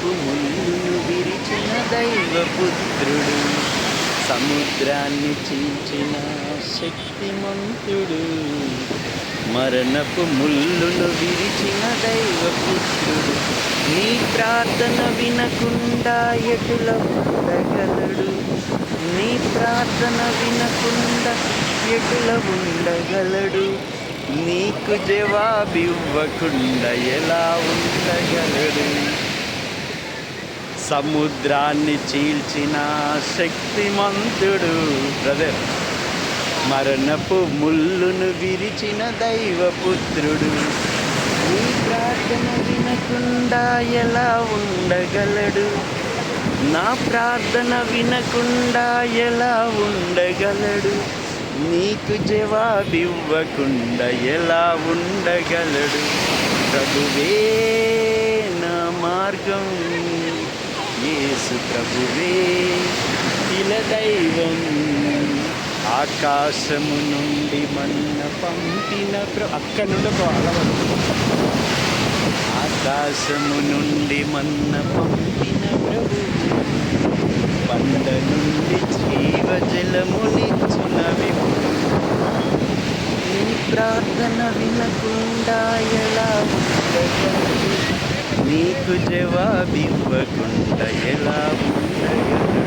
మరణపు ముల్లును విరిచిన దైవపుత్రుడు, సముద్రాన్ని చీల్చిన శక్తిమంతుడు. మరణపు ముల్లును విరిచిన దైవపుత్రుడు, నీ ప్రార్థన వినకుండా ఎటుల ఉండగలడు? నీ ప్రార్థన వినకుండా ఎటుల ఉండగలడు? నీకు జవాబివ్వకుండా ఎలా ఉండగలడు? సముద్రాన్ని చీల్చిన శక్తిమంతుడు బ్రదర్, మరణపు ముల్లును విరిచిన దైవపుత్రుడు, నీ ప్రార్థన వినకుండా ఎలా ఉండగలడు? నా ప్రార్థన వినకుండా ఎలా ఉండగలడు? నీకు జవాబివ్వకుండా ఎలా ఉండగలడు? ప్రభువే నా మార్గం, యేసు ప్రభువే ఇల దైవం. ఆకాశము నుండి మన్న పంపిన అక్కడ నుండి ఆకాశము నుండి మన్న పంపిన ప్రభు, బండ నుండి జీవజలమునిచ్చిన విభుడు. నీ ప్రార్థన వినకుండా ఎలా ఉండగలడు? నీకు జవాబివ్వకుండా ఎలా ఉండగలడు?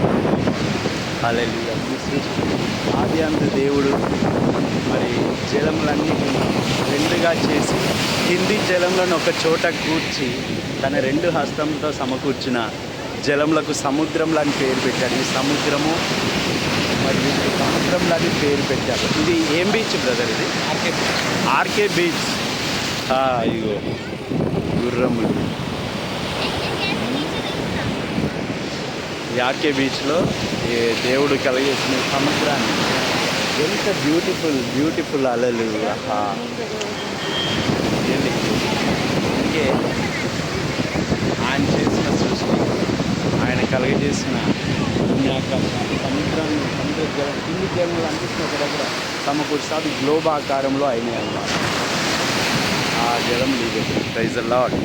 హల్లెలూయా. ఆది అందు దేవుడు మరి జలములన్నిటిని రెండుగా చేసి కింది జలములను ఒక చోట కూర్చి తన రెండు హస్తంతో సమకూర్చిన జలములకు సముద్రంలో అని పేరు పెట్టారు. ఈ సముద్రము మరియు సముద్రంలో అని పేరు పెట్టారు. ఇది ఏం బీచ్ బ్రదర్? ఇది ఆర్కే బీచ్. ఇగో గుర్రములు. ఈ ఆర్కే బీచ్లో దేవుడు కలిగేసిన సముద్రాన్ని ఎంత బ్యూటిఫుల్ అలలు. అందుకే ఆయన చేసిన సృష్టి, ఆయన కలుగజేసిన సముద్రాన్ని సముద్ర జలం కింది జలంలో అనిపిస్తున్న ఒక దగ్గర సమకూర్చి అది గ్లోబ్ ఆకారంలో అయినాయి అన్నమాట. ఆ జలం లీగల్. Praise the lord.